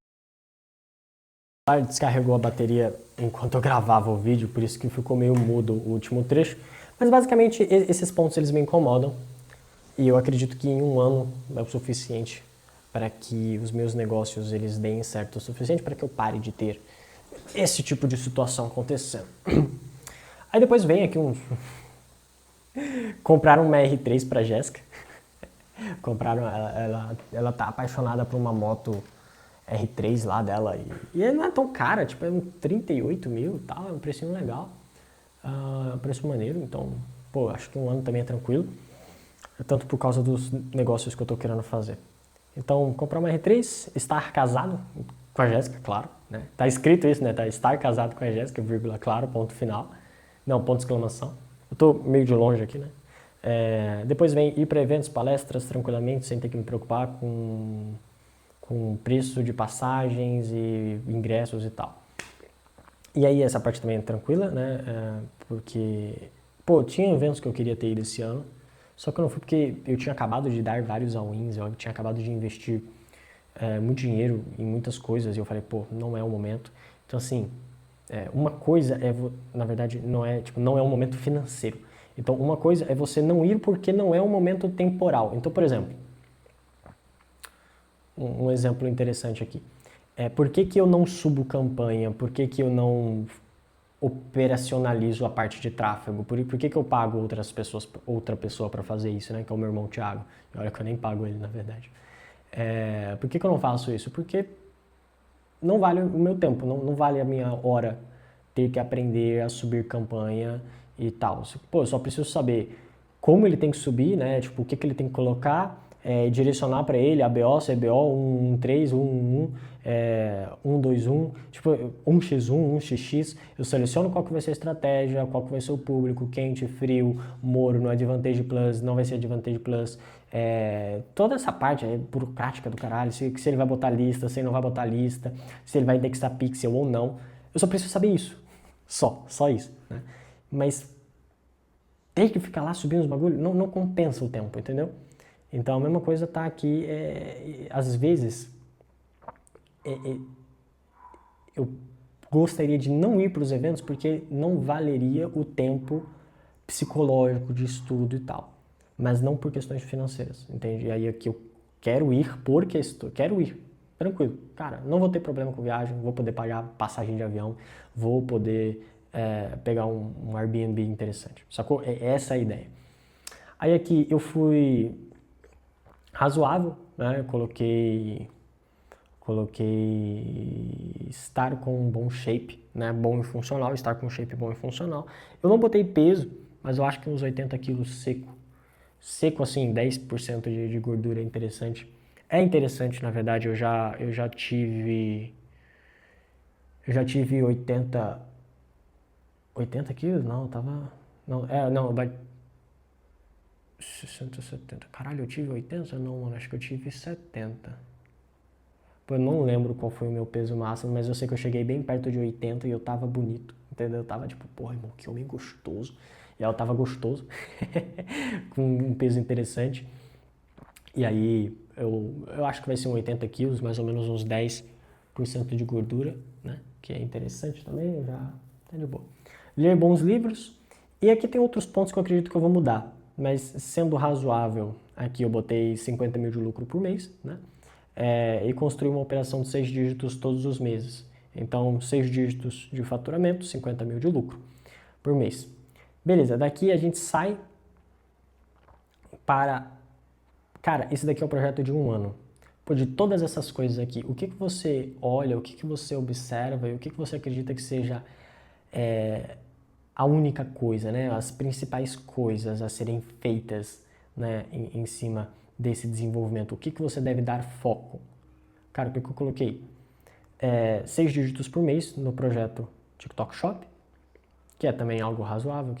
S1: Descarregou a bateria enquanto eu gravava o vídeo, por isso que ficou meio mudo o último trecho. Mas basicamente esses pontos eles me incomodam e eu acredito que em 1 ano é o suficiente para que os meus negócios eles deem certo o suficiente para que eu pare de ter esse tipo de situação acontecendo. Aí depois vem aqui compraram uma R3 para Jéssica. Compraram, ela tá apaixonada por uma moto R3 lá dela e não é tão cara, tipo, é 38 mil e tal, é um precinho legal, é um preço maneiro, então, acho que 1 ano também é tranquilo, tanto por causa dos negócios que eu tô querendo fazer. Então, comprar uma R3, estar casado com a Jéssica, claro, né, tá escrito isso, né, tá estar casado com a Jéssica, vírgula, claro, ponto final, não, ponto de exclamação, eu tô meio de longe aqui, né, Depois vem ir para eventos, palestras tranquilamente, sem ter que me preocupar com preço de passagens e ingressos e tal. E aí essa parte também é tranquila, né? Porque, pô, tinha eventos que eu queria ter ido esse ano, só que eu não fui porque eu tinha acabado de dar vários all-ins, eu tinha acabado de investir muito dinheiro em muitas coisas e eu falei, pô, não é o momento. Então, assim, uma coisa na verdade, não é um momento financeiro. Então, uma coisa é você não ir porque não é um momento temporal. Então, por exemplo, um exemplo interessante aqui. Por que que eu não subo campanha? Por que que eu não operacionalizo a parte de tráfego? Por que que eu pago outra pessoa para fazer isso, né? Que é o meu irmão Thiago. E olha que eu nem pago ele, na verdade. Por que que eu não faço isso? Porque não vale o meu tempo, não vale a minha hora ter que aprender a subir campanha e tal. Pô, eu só preciso saber como ele tem que subir, né? Tipo, o que que ele tem que colocar, direcionar para ele ABO, CBO, 113, 111, 121, tipo, 1x1, 1xx. Eu seleciono qual que vai ser a estratégia, qual que vai ser o público, quente, frio, morno, Advantage Plus, não vai ser Advantage Plus. Toda essa parte é burocrática do caralho, se ele vai botar lista, se ele não vai botar lista, se ele vai indexar pixel ou não. Eu só preciso saber isso. Só isso, né? Mas ter que ficar lá subindo os bagulhos não compensa o tempo, entendeu? Então a mesma coisa tá aqui, às vezes eu gostaria de não ir para os eventos porque não valeria o tempo psicológico de estudo e tal, mas não por questões financeiras, entende? E aí aqui eu quero ir porque quero ir, tranquilo, cara, não vou ter problema com viagem, vou poder pagar passagem de avião, vou poder pegar um Airbnb interessante, sacou? Essa é a ideia. Aí aqui eu fui razoável, né? Coloquei estar com um bom shape, né? Bom e funcional, estar com um shape bom e funcional. Eu não botei peso, mas eu acho que uns 80 quilos seco. Seco assim, 10% de gordura é interessante. É interessante, na verdade, eu já tive 80 quilos? Não, tava... Não, não, 60, 70. Caralho, eu tive 80? Não, mano, acho que eu tive 70. Pô, eu não lembro qual foi o meu peso máximo, mas eu sei que eu cheguei bem perto de 80 e eu tava bonito, entendeu? Eu tava tipo, porra, irmão, que homem gostoso. E aí eu tava gostoso, com um peso interessante. E aí eu acho que vai ser uns 80 quilos, mais ou menos uns 10% de gordura, né? Que é interessante também, já tá de boa. Ler bons livros. E aqui tem outros pontos que eu acredito que eu vou mudar. Mas sendo razoável, aqui eu botei 50 mil de lucro por mês, né? E construir uma operação de 6 dígitos todos os meses. Então, 6 dígitos de faturamento, 50 mil de lucro por mês. Beleza, daqui a gente sai para... Cara, esse daqui é o projeto de um ano. Pô, de todas essas coisas aqui, o que você olha, o que você observa e o que você acredita que seja a única coisa, né? As principais coisas a serem feitas, né, em cima desse desenvolvimento? O que você deve dar foco? Cara, o que eu coloquei? 6 dígitos por mês no projeto TikTok Shop, que é também algo razoável,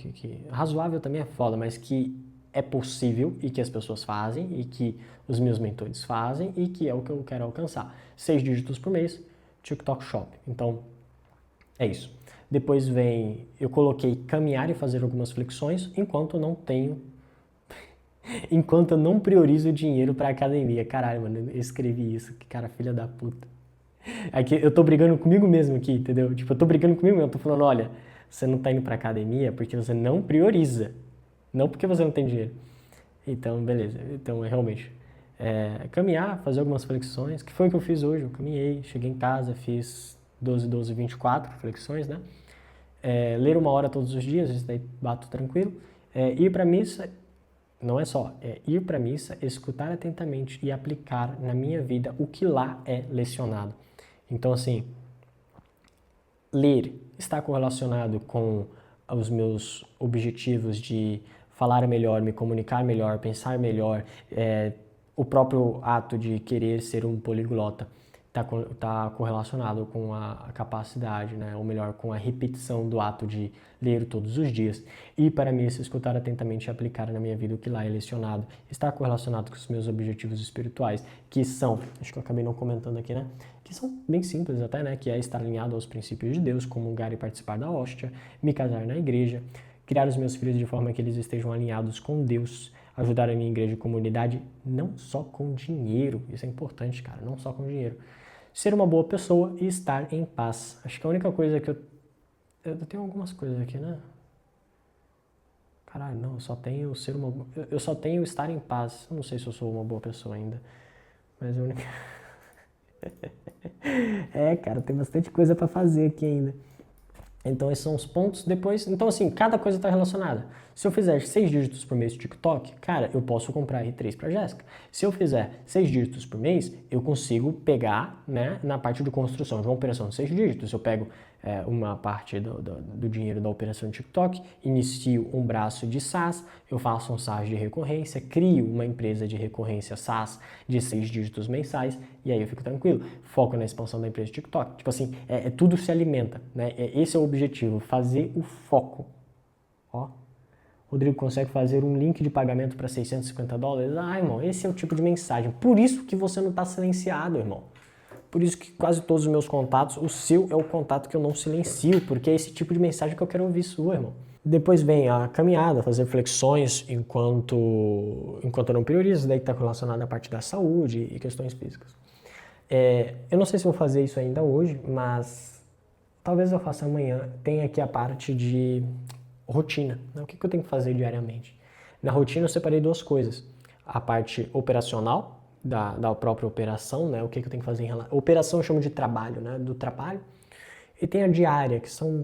S1: razoável também é foda, mas que é possível e que as pessoas fazem e que os meus mentores fazem e que é o que eu quero alcançar. 6 dígitos por mês, TikTok Shop. Então, é isso. Depois vem, eu coloquei caminhar e fazer algumas flexões enquanto eu não tenho, enquanto eu não priorizo o dinheiro pra academia. Caralho, mano, eu escrevi isso, que cara, filha da puta. Aqui eu tô brigando comigo mesmo aqui, entendeu? Tipo, eu tô brigando comigo mesmo, eu tô falando, olha, você não tá indo pra academia porque você não prioriza, não porque você não tem dinheiro. Então, beleza. Então, realmente, caminhar, fazer algumas flexões, que foi o que eu fiz hoje. Eu caminhei, cheguei em casa, fiz 12, 12, 24 flexões, né? Ler 1 hora todos os dias, isso daí bato tranquilo. Ir pra missa, não é só, ir pra missa, escutar atentamente e aplicar na minha vida o que lá é lecionado. Então, assim, ler está correlacionado com os meus objetivos de falar melhor, me comunicar melhor, pensar melhor, o próprio ato de querer ser um poliglota está correlacionado com a capacidade, né? Ou melhor, com a repetição do ato de ler todos os dias. E para mim, se escutar atentamente e aplicar na minha vida o que lá é lecionado, está correlacionado com os meus objetivos espirituais, que são, acho que eu acabei não comentando aqui, né? Que são bem simples até, né? Que é estar alinhado aos princípios de Deus, comungar e participar da hóstia, me casar na igreja, criar os meus filhos de forma que eles estejam alinhados com Deus, ajudar a minha igreja e comunidade, não só com dinheiro, isso é importante, cara, não só com dinheiro. Ser uma boa pessoa e estar em paz. Acho que a única coisa que eu tenho algumas coisas aqui, né? Caralho, não, eu só tenho estar em paz. Eu não sei se eu sou uma boa pessoa ainda, mas a única... cara, tem bastante coisa pra fazer aqui ainda. Então esses são os pontos. Depois, então assim, cada coisa está relacionada. Se eu fizer 6 dígitos por mês de TikTok, cara, eu posso comprar R3 para Jéssica. Se eu fizer 6 dígitos por mês, eu consigo pegar, né, na parte de construção de uma operação de 6 dígitos. Eu pego uma parte do dinheiro da operação de TikTok, inicio um braço de SaaS, eu faço um SaaS de recorrência, crio uma empresa de recorrência SaaS de 6 dígitos mensais e aí eu fico tranquilo. Foco na expansão da empresa de TikTok. Tipo assim, tudo se alimenta, né? Esse é o objetivo, fazer o foco. Ó, Rodrigo consegue fazer um link de pagamento para $650? Ah, irmão, esse é o tipo de mensagem. Por isso que você não está silenciado, irmão. Por isso que quase todos os meus contatos, o seu é o contato que eu não silencio, porque é esse tipo de mensagem que eu quero ouvir sua, irmão. Depois vem a caminhada, fazer flexões enquanto eu não priorizo, daí está relacionado à parte da saúde e questões físicas. Eu não sei se vou fazer isso ainda hoje, mas talvez eu faça amanhã. Tem aqui a parte de rotina, né? O que eu tenho que fazer diariamente? Na rotina eu separei 2 coisas. A parte operacional, da própria operação, né? O que eu tenho que fazer em relação... Operação eu chamo de trabalho, né? Do trabalho. E tem a diária, que são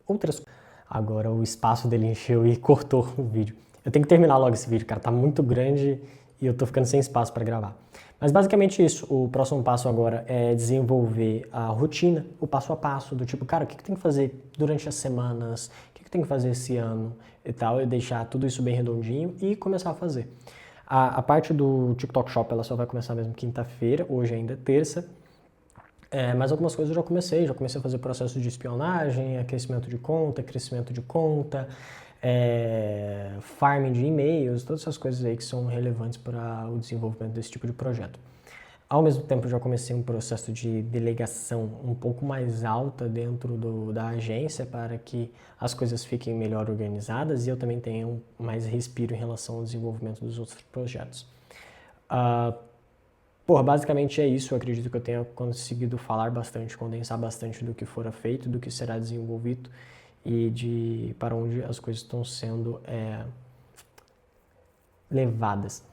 S1: outras coisas. Agora o espaço dele encheu e cortou o vídeo. Eu tenho que terminar logo esse vídeo, cara. Tá muito grande e eu tô ficando sem espaço para gravar. Mas basicamente isso. O próximo passo agora é desenvolver a rotina, o passo a passo, do tipo, cara, o que eu tenho que fazer durante as semanas, o que eu tenho que fazer esse ano e tal, e deixar tudo isso bem redondinho e começar a fazer. A parte do TikTok Shop, ela só vai começar mesmo quinta-feira, hoje ainda é terça. Mas algumas coisas eu já comecei a fazer processo de espionagem, crescimento de conta, farming de e-mails, todas essas coisas aí que são relevantes para o desenvolvimento desse tipo de projeto. Ao mesmo tempo, eu já comecei um processo de delegação um pouco mais alta dentro da agência para que as coisas fiquem melhor organizadas e eu também tenha mais respiro em relação ao desenvolvimento dos outros projetos. Basicamente é isso. Eu acredito que eu tenha conseguido falar bastante, condensar bastante do que fora feito, do que será desenvolvido e para onde as coisas estão sendo levadas.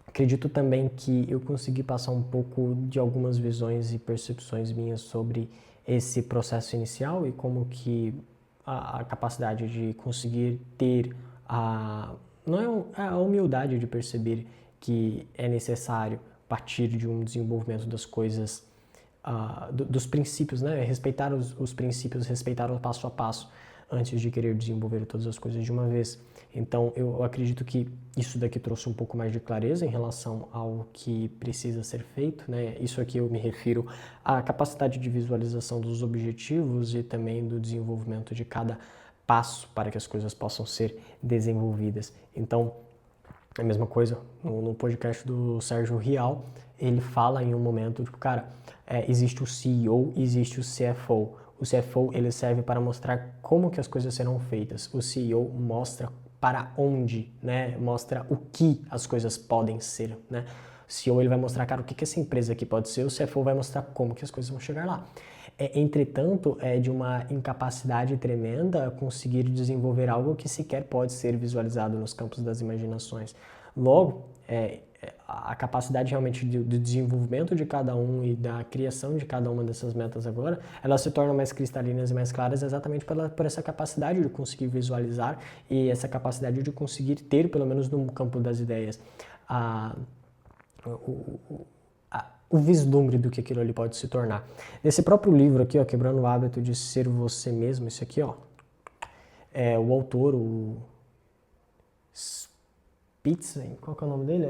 S1: Acredito também que eu consegui passar um pouco de algumas visões e percepções minhas sobre esse processo inicial e como que a capacidade de conseguir ter a humildade de perceber que é necessário partir de um desenvolvimento das coisas, dos princípios, né? Respeitar os princípios, respeitar o passo a passo antes de querer desenvolver todas as coisas de uma vez. Então, eu acredito que isso daqui trouxe um pouco mais de clareza em relação ao que precisa ser feito, né? Isso aqui eu me refiro à capacidade de visualização dos objetivos e também do desenvolvimento de cada passo para que as coisas possam ser desenvolvidas. Então, a mesma coisa, no podcast do Sérgio Rial, ele fala em um momento, tipo, cara, existe o CEO, existe o CFO. O CFO, ele serve para mostrar como que as coisas serão feitas. O CEO mostra para onde, né? Mostra o que as coisas podem ser, né? O CEO, ele vai mostrar, cara, o que essa empresa aqui pode ser. O CFO vai mostrar como que as coisas vão chegar lá. Entretanto, é de uma incapacidade tremenda conseguir desenvolver algo que sequer pode ser visualizado nos campos das imaginações. Logo, a capacidade realmente do desenvolvimento de cada um e da criação de cada uma dessas metas agora, elas se tornam mais cristalinas e mais claras exatamente por essa capacidade de conseguir visualizar e essa capacidade de conseguir ter, pelo menos no campo das ideias, o vislumbre do que aquilo ali pode se tornar. Nesse próprio livro aqui, ó, Quebrando o Hábito de Ser Você Mesmo, esse aqui, ó, o autor, o Spitzer, qual que é o nome dele?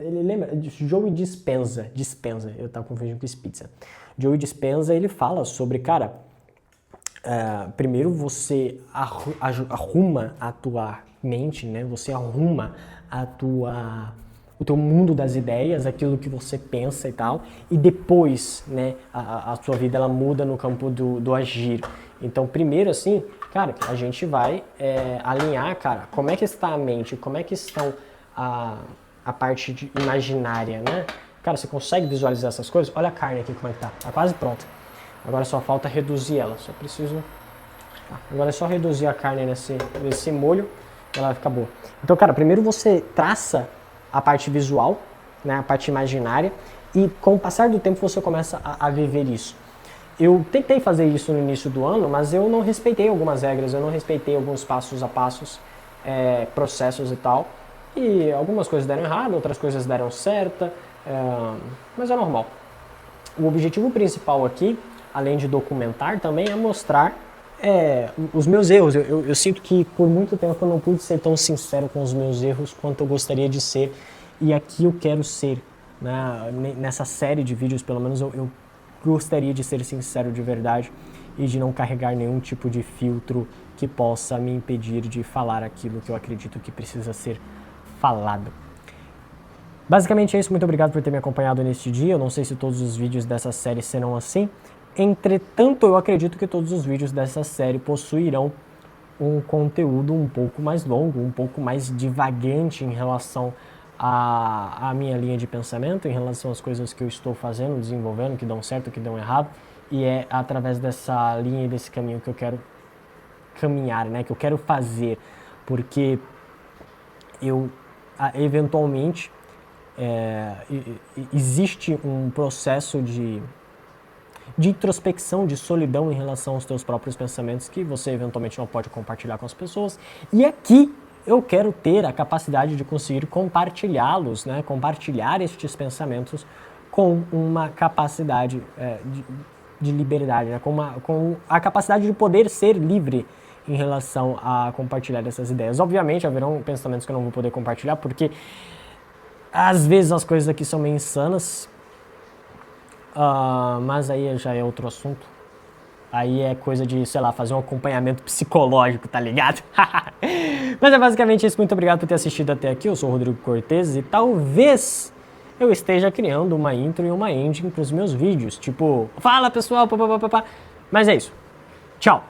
S1: Ele lembra, Joey Dispenza, eu tava confundindo com Spitzer. Joey Dispenza, ele fala sobre, cara, primeiro você arruma a tua mente, né? Você arruma o teu mundo das ideias, aquilo que você pensa e tal, e depois, né, a sua vida ela muda no campo do agir. Então, primeiro assim, cara, a gente vai alinhar, cara, como é que está a mente, como é que estão a parte imaginária, né? Cara, você consegue visualizar essas coisas? Olha a carne aqui como é que tá, tá quase pronta. Agora só falta reduzir ela, só preciso... Agora é só reduzir a carne nesse molho, ela vai ficar boa. Então, cara, primeiro você traça a parte visual, né, a parte imaginária, e com o passar do tempo você começa a viver isso. Eu tentei fazer isso no início do ano, mas eu não respeitei algumas regras, eu não respeitei alguns passos a passos, processos e tal. E algumas coisas deram errado, outras coisas deram certo, mas é normal. O objetivo principal aqui, além de documentar, também é mostrar os meus erros. Eu sinto que por muito tempo eu não pude ser tão sincero com os meus erros quanto eu gostaria de ser. E aqui eu quero ser, né? Nessa série de vídeos, pelo menos eu gostaria de ser sincero de verdade e de não carregar nenhum tipo de filtro que possa me impedir de falar aquilo que eu acredito que precisa ser falado. Basicamente é isso, muito obrigado por ter me acompanhado neste dia. Eu não sei se todos os vídeos dessa série serão assim. Entretanto, eu acredito que todos os vídeos dessa série possuirão um conteúdo um pouco mais longo, um pouco mais divagante em relação à minha linha de pensamento, em relação às coisas que eu estou fazendo, desenvolvendo, que dão certo, que dão errado. E é através dessa linha e desse caminho que eu quero caminhar, né? Que eu quero fazer. Porque eu, eventualmente, existe um processo de introspecção, de solidão em relação aos teus próprios pensamentos que você eventualmente não pode compartilhar com as pessoas. E aqui eu quero ter a capacidade de conseguir compartilhá-los, né? Compartilhar estes pensamentos com uma capacidade de liberdade, né? Com a capacidade de poder ser livre em relação a compartilhar essas ideias. Obviamente haverão pensamentos que eu não vou poder compartilhar, porque às vezes as coisas aqui são meio insanas, mas aí já é outro assunto. Aí é coisa de, sei lá, fazer um acompanhamento psicológico, tá ligado? Mas é basicamente isso. Muito obrigado por ter assistido até aqui. Eu sou o Rodrigo Cortez e talvez eu esteja criando uma intro e uma ending para os meus vídeos. Tipo, fala pessoal, papapá. Mas é isso. Tchau.